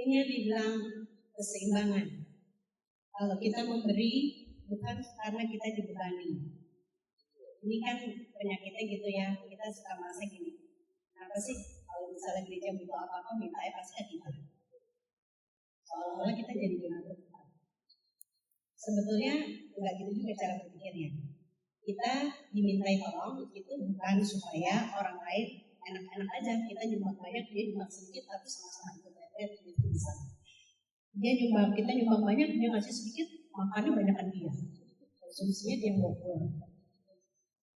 Ini yang dibilang keseimbangan. Kalau kita memberi bukan karena kita dibebani. Ini kan penyakitnya gitu ya, kita suka merasa gini. Kenapa sih kalau misalnya gereja butuh apa-apa minta pasti ke kita. Seolah-olah kita jadi donatur. Sebetulnya enggak gitu juga cara berpikirnya. Kita dimintai tolong itu bukan supaya orang lain enak-enak aja, kita nyumbang banyak, dia nyumbang sedikit, tapi sama-sama ikut itu bisa. Dia nyumbang, kita nyumbang banyak, dia ngasih sedikit, makannya banyakan dia. Konsumsinya dia bobol.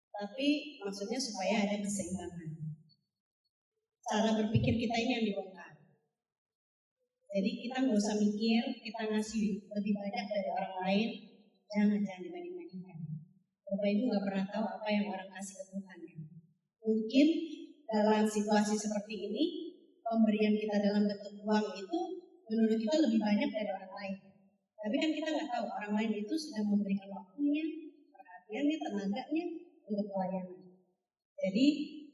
Tapi maksudnya supaya ada keseimbangan. Cara berpikir kita ini yang dibongkar. Jadi kita nggak usah mikir kita ngasih lebih banyak dari orang lain, jangan dibanding-bandingkan. Bapak Ibu nggak pernah tahu apa yang orang kasih ke Tuhan. Mungkin dalam situasi seperti ini, pemberian kita dalam bentuk uang itu menurut kita lebih banyak dari orang lain. Tapi kan kita nggak tahu orang lain itu sudah memberikan waktunya, perhatiannya, tenaganya untuk pelayanan. Jadi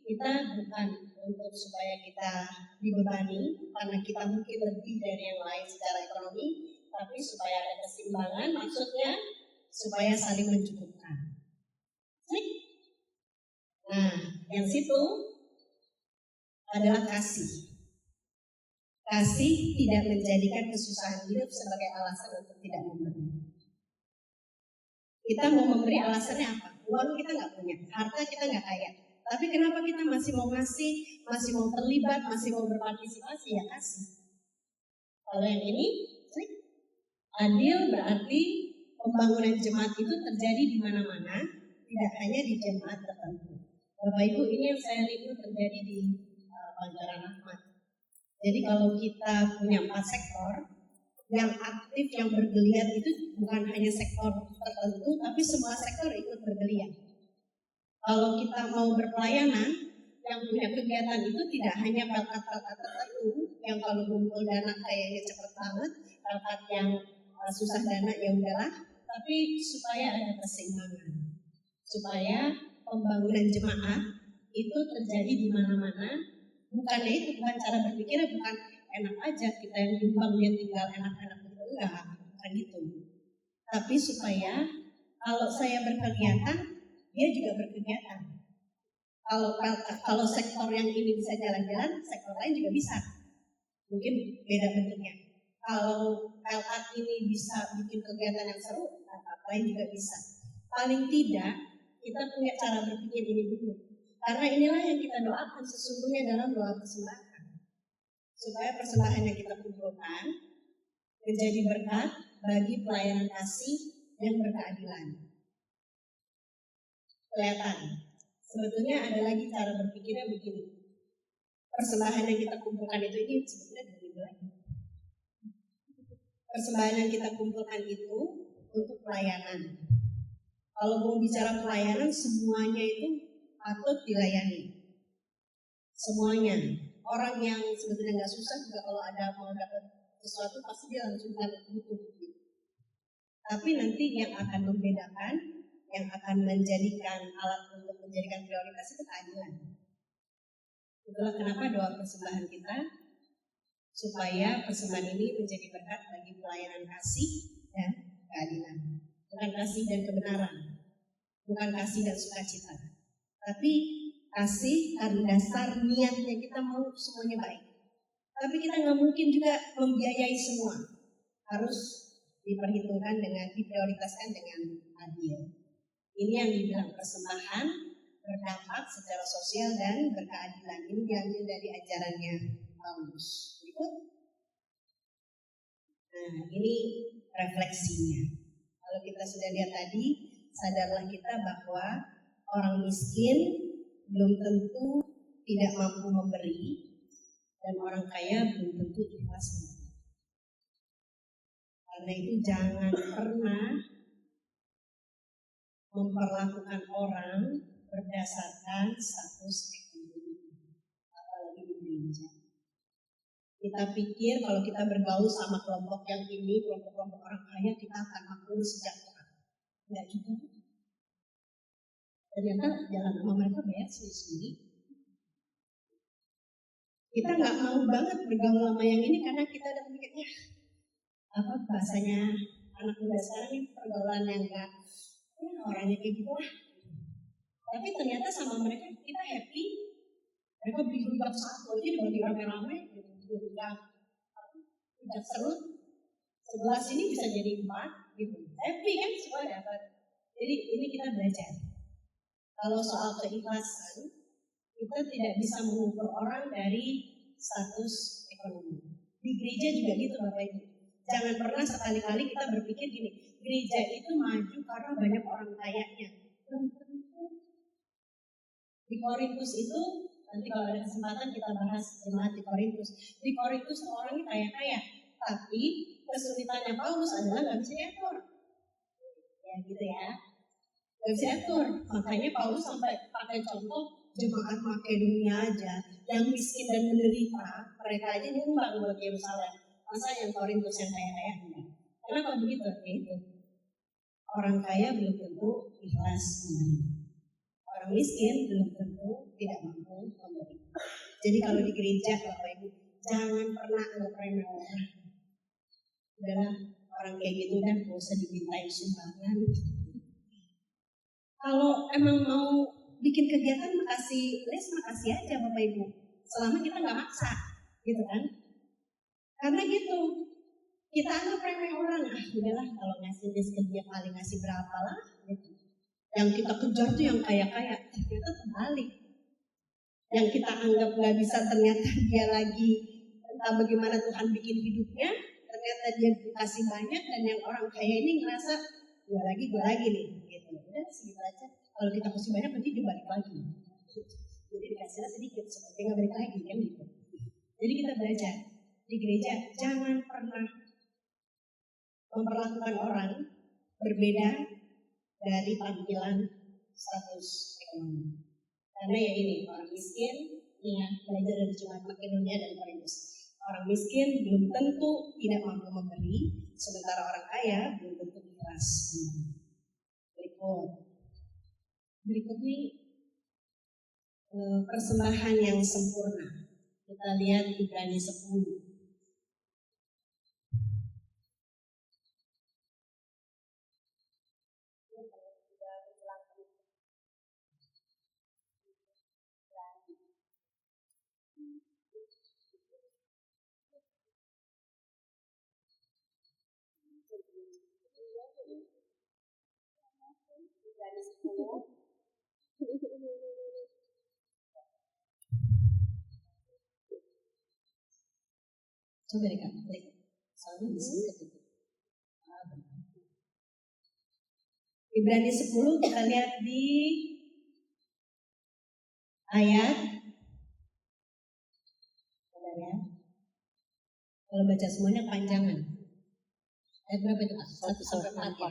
kita bukan untuk supaya kita dibebani karena kita mungkin lebih dari yang lain secara ekonomi, tapi supaya ada keseimbangan, maksudnya supaya saling mencukupkan. Nah, yang situ adalah kasih. Kasih tidak menjadikan kesusahan hidup sebagai alasan untuk tidak memberi. Kita mau memberi alasannya apa? Uang kita nggak punya, harta kita nggak kaya. Tapi kenapa kita masih mau ngasih, masih mau terlibat, masih mau berpartisipasi? Ya kasih. Kalau yang ini, adil berarti pembangunan jemaat itu terjadi di mana-mana, tidak hanya di jemaat tertentu. Bapak Ibu, ini yang saya lihat terjadi di Pancoran Ahmad. Jadi kalau kita punya 4 sektor, yang aktif, yang bergeliat itu bukan hanya sektor tertentu, tapi semua sektor ikut bergeliat. Kalau kita mau berpelayanan, yang punya kegiatan itu tidak hanya pelkat-pelkat tertentu, yang kalau kumpul dana kayaknya cepat banget, pelkat yang susah dana ya udahlah, tapi supaya ada keseimbangan, supaya pembangunan jemaat itu terjadi di mana-mana. Bukannya itu, bukan cara berpikirnya, bukan enak aja kita yang nyumbang dia tinggal enak-enak gitu, enggak, bukan itu. Tapi supaya kalau saya berkegiatan, dia juga berkegiatan. Kalau sektor yang ini bisa jalan-jalan, sektor lain juga bisa. Mungkin beda bentuknya. Kalau LAT ini bisa bikin kegiatan yang seru, LAT lain juga bisa. Paling tidak kita punya cara berpikir ini dulu. Karena inilah yang kita doakan sesungguhnya dalam doa persembahan. Supaya persembahan yang kita kumpulkan menjadi berkat bagi pelayanan kasih yang berkeadilan. Kelihatan. Sebetulnya ada lagi cara berpikirnya begini. Persembahan yang kita kumpulkan itu ini sebetulnya berbeda. Persembahan yang kita kumpulkan itu untuk pelayanan. Kalau mau bicara pelayanan, semuanya itu patut dilayani. Semuanya. Orang yang sebetulnya nggak susah juga kalau ada mau dapat sesuatu pasti dia langsung butuh. Tapi nanti yang akan membedakan, yang akan menjadikan alat untuk menjadikan prioritas itu keadilan. Itulah kenapa doa persembahan kita supaya persembahan ini menjadi berkat bagi pelayanan kasih dan keadilan. Bukan kasih dan kebenaran, bukan kasih dan sukacita, tapi kasih karena dasar niatnya kita mau semuanya baik. Tapi kita nggak mungkin juga membiayai semua, harus diperhitungkan dengan diprioritaskan dengan adil. Ini yang dibilang persembahan berdampak secara sosial dan berkeadilan. Ini diambil dari ajarannya Paulus. Berikut. Nah, ini refleksinya. Kalau kita sudah lihat tadi, sadarlah kita bahwa orang miskin belum tentu tidak mampu memberi, dan orang kaya belum tentu ikhlas memberi. Karena itu jangan pernah memperlakukan orang berdasarkan status ekonomi, apalagi di gereja. Kita pikir kalau kita bergaul sama kelompok yang ini, kelompok-kelompok orang kaya, kita akan makmur sejahtera. Enggak juga. Ternyata jalan sama mereka bayar sendiri. Kita nggak mau banget bergaul sama yang ini karena kita udah mikirnya apa bahasanya anak muda sekarang ini pergaulan yang enggak orangnya kayak gitu lah. Tapi ternyata sama mereka kita happy. Mereka beli rujak satu aja dibagi rame-rame gitu. Rujak serut segelas ini bisa jadi 4 gitu. Happy kan semua dapat. Jadi ini kita belajar. Kalau soal keikhlasan, kita tidak bisa mengukur orang dari status ekonomi. Di gereja juga gitu Bapak Ibu. Jangan pernah sekali-kali kita berpikir gini, gereja itu maju karena banyak orang kayanya. Di Korintus itu, nanti kalau ada kesempatan kita bahas jemaat di Korintus. Di Korintus tuh orangnya kaya-kaya, tapi kesulitannya Paulus adalah nggak bisa diatur. Ya gitu ya. Gak bisa diatur, makanya Paulus sampai pakai contoh jemaat Makedonia aja yang miskin dan menderita, mereka aja nyumbang buat Yerusalem. Masa yang Korintus yang kaya-kaya enggak? Kenapa begitu? Itu orang kaya belum tentu ikhlas memberi. Orang miskin belum tentu tidak mampu memberi. Jadi kalau di gereja Bapak Ibu jangan pernah anggap remeh orang. Udahlah orang kayak gitu dan gak usah dimintain sumbangan. Kalau emang mau bikin kegiatan makasih aja Bapak Ibu. Selama kita nggak maksa, gitu kan? Karena gitu, kita anggap remeh orang. Udahlah kalau ngasih diskon dia paling ngasih berapa lah. Gitu. Yang kita kejar tuh yang kaya-kaya, ternyata terbalik. Yang kita anggap nggak bisa, ternyata dia lagi entah bagaimana Tuhan bikin hidupnya. Ternyata dia dikasih banyak dan yang orang kaya ini ngerasa gue lagi nih. Gitu. Udah segitu aja. Kalau kita kasih banyak nanti dia balik lagi. Jadi dikasihnya sedikit, seperti nggak balik lagi kan gitu. Jadi kita belajar di gereja jangan pernah memperlakukan orang berbeda dari tampilan status ekonomi. Karena ya ini orang miskin, ingat belajar dari jemaat Makedonia dan Korintus. Orang miskin belum tentu tidak mampu memberi, sementara orang kaya belum tentu ikhlas. Berikut ini persembahan yang sempurna. Kita lihat Ibrani 10. Coba deh Kak, soalnya di sini ketutup. Ibrani 10 kita lihat di ayat ya. Kalau baca semuanya panjangan. Ayat berapa itu Kak? 1 sampai 4 ya.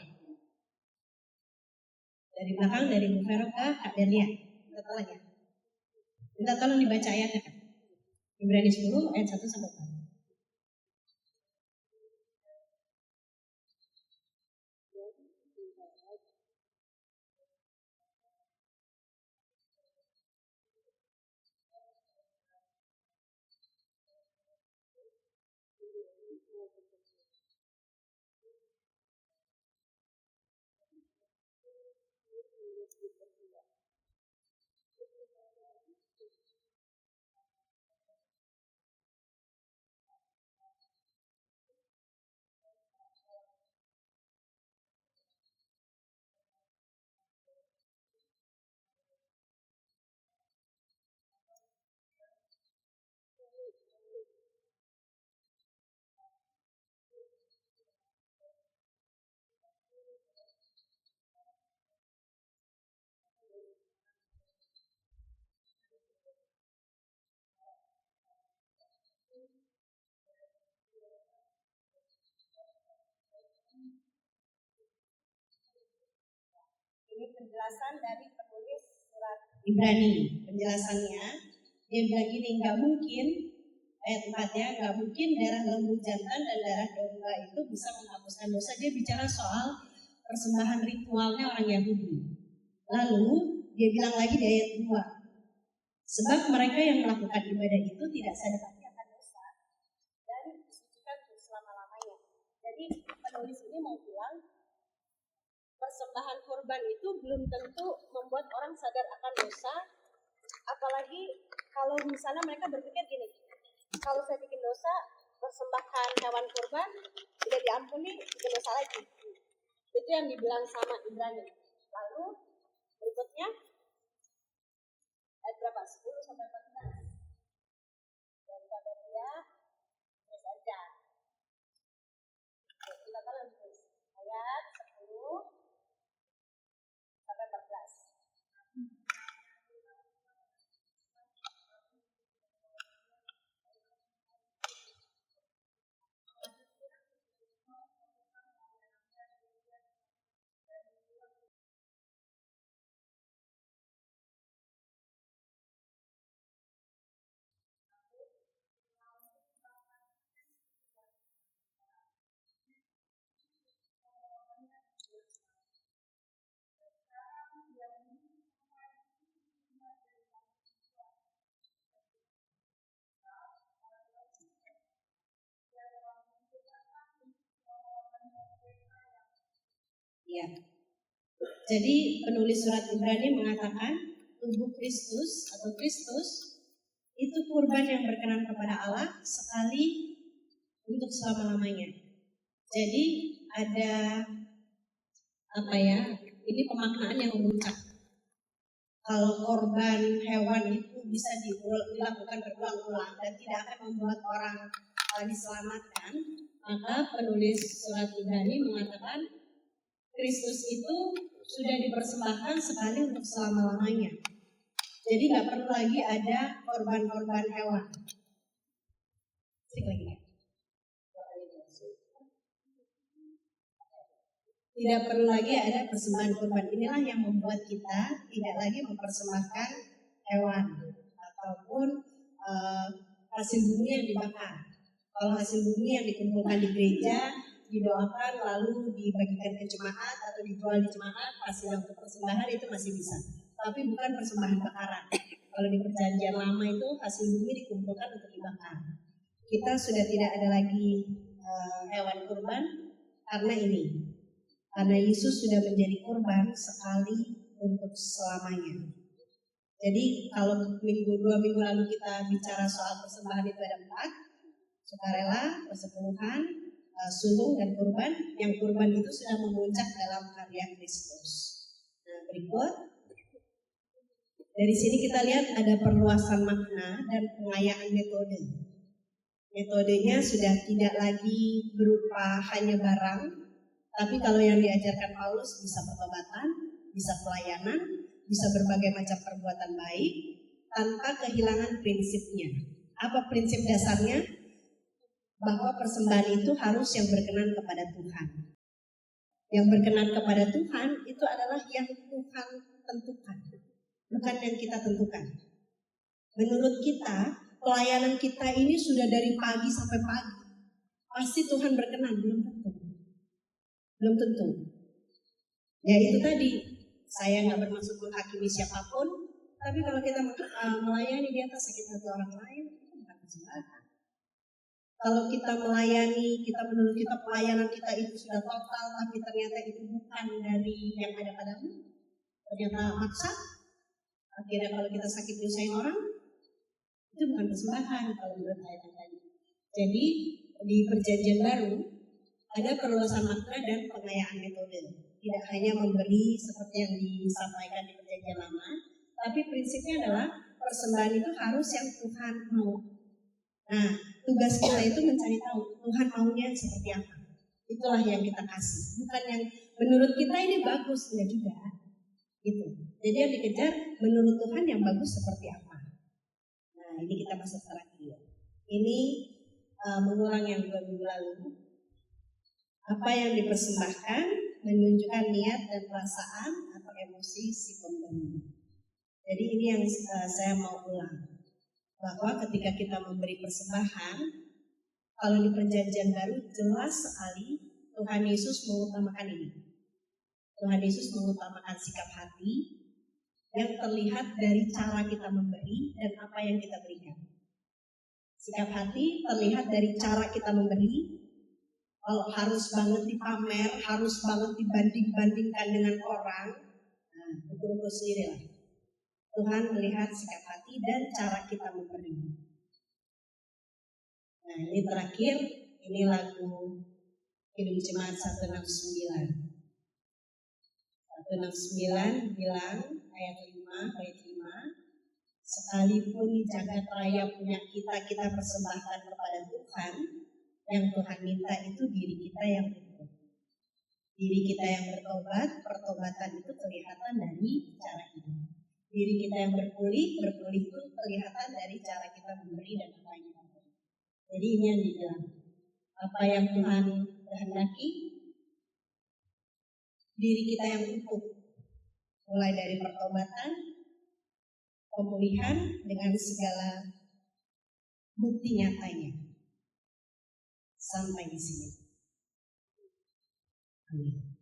Dari belakang, dari Bu Vero ke Kak Delia. Setelahnya. Minta tolong dibaca ayatnya Kak. Ibrani 10 ayat 1 sampai 4. Ini penjelasan dari penulis surat Ibrani. Penjelasannya, dia bilang gini, nggak mungkin, ayat 4-nya, nggak mungkin darah lembu jantan dan darah domba itu bisa menghapuskan dosa. Dia bicara soal persembahan ritualnya orang Yahudi. Lalu, dia bilang lagi di ayat 2, Sebab mereka yang melakukan ibadah itu tidak sadar akan dosa dan disucikan untuk selama-lamanya. Jadi penulis ini mau bilang persembahan kurban itu belum tentu membuat orang sadar akan dosa, apalagi kalau misalnya mereka berpikir gini, kalau saya bikin dosa, persembahkan hewan kurban tidak diampuni, bikin dosa lagi. Itu yang dibilang sama Ibrani. Lalu berikutnya ayat berapa? 10 sampai 14. Daripada dia terus aja. Kita lanjut ayat 10 sampai 14. Ya. Jadi penulis surat Ibrani mengatakan tubuh Kristus atau Kristus itu kurban yang berkenan kepada Allah sekali untuk selama-lamanya. Jadi ada ini pemaknaan yang memuncak. Kalau korban hewan itu bisa dilakukan berulang-ulang dan tidak akan membuat orang diselamatkan, maka penulis surat Ibrani mengatakan Kristus itu sudah dipersembahkan sekali untuk selama-lamanya. Jadi nggak perlu lagi ada korban-korban hewan. Tidak perlu lagi ada persembahan korban. Inilah yang membuat kita tidak lagi mempersembahkan hewan ataupun hasil bumi yang dibakar. Kalau hasil bumi yang dikumpulkan di gereja didoakan lalu dibagikan ke jemaat atau dijual di jemaat, hasil untuk persembahan itu masih bisa. Tapi bukan persembahan bakaran. Kalau di perjanjian lama itu hasil bumi dikumpulkan untuk dibakar. Kita sudah tidak ada lagi hewan kurban karena ini. Karena Yesus sudah menjadi kurban sekali untuk selamanya. Jadi kalau 2 minggu lalu kita bicara soal persembahan itu ada 4. Sukarela, persepuluhan, sulung dan kurban. Yang kurban itu sudah memuncak dalam karya Kristus. Nah berikut, dari sini kita lihat ada perluasan makna dan pengayaan metode. Metodenya sudah tidak lagi berupa hanya barang, tapi kalau yang diajarkan Paulus bisa pertobatan, bisa pelayanan, bisa berbagai macam perbuatan baik, tanpa kehilangan prinsipnya. Apa prinsip dasarnya? Bahwa persembahan itu harus yang berkenan kepada Tuhan. Yang berkenan kepada Tuhan itu adalah yang Tuhan tentukan, bukan yang kita tentukan. Menurut kita, pelayanan kita ini sudah dari pagi sampai pagi. Pasti Tuhan berkenan, belum tentu. Belum tentu. Ya itu tadi, saya nggak bermaksud menghakimi siapapun, tapi kalau kita melayani di atas sakit hati orang lain, itu bukan persembahan. Kalau kita melayani, menurut kita pelayanan kita itu sudah total, tapi ternyata itu bukan dari yang ada padamu, ternyata maksa. Akhirnya kalau kita sakit nyusahin orang, itu bukan persembahan kalau menurut ayat tadi. Jadi di perjanjian baru ada perluasan makna dan pengayaan metode. Tidak hanya memberi seperti yang disampaikan di perjanjian lama, tapi prinsipnya adalah persembahan itu harus yang Tuhan mau. Nah, tugas kita itu mencari tahu Tuhan maunya seperti apa. Itulah yang kita kasih. Bukan yang menurut kita ini bagus, enggak juga. Gitu. Jadi yang dikejar menurut Tuhan yang bagus seperti apa. Nah, ini kita masuk terakhir. Ini mengulang yang 2 minggu lalu. Apa yang dipersembahkan menunjukkan niat dan perasaan atau emosi si pemberi. Jadi ini yang saya mau ulang. Bahwa ketika kita memberi persembahan, kalau di perjanjian baru jelas sekali Tuhan Yesus mengutamakan ini. Tuhan Yesus mengutamakan sikap hati yang terlihat dari cara kita memberi dan apa yang kita berikan. Sikap hati terlihat dari cara kita memberi. Kalau harus banget dipamer, harus banget dibanding-bandingkan dengan orang, nah, ukur-ukur sendiri lah. Tuhan melihat sikap hati dan cara kita memberi. Nah, ini terakhir, ini lagu Kidung Jemaat 169. 169 bilang ayat 5, bait 5, sekalipun jagat raya punya kita persembahkan kepada Tuhan, yang Tuhan minta itu diri kita yang utuh. Diri kita yang bertobat, pertobatan itu kelihatan dari cara hidup. Diri kita yang berpulih itu kelihatan dari cara kita memberi dan apa yang kita beri. Jadi ini yang dibilang, apa yang Tuhan kehendaki, diri kita yang utuh. Mulai dari pertobatan, pemulihan dengan segala bukti nyatanya. Sampai di sini. Amin.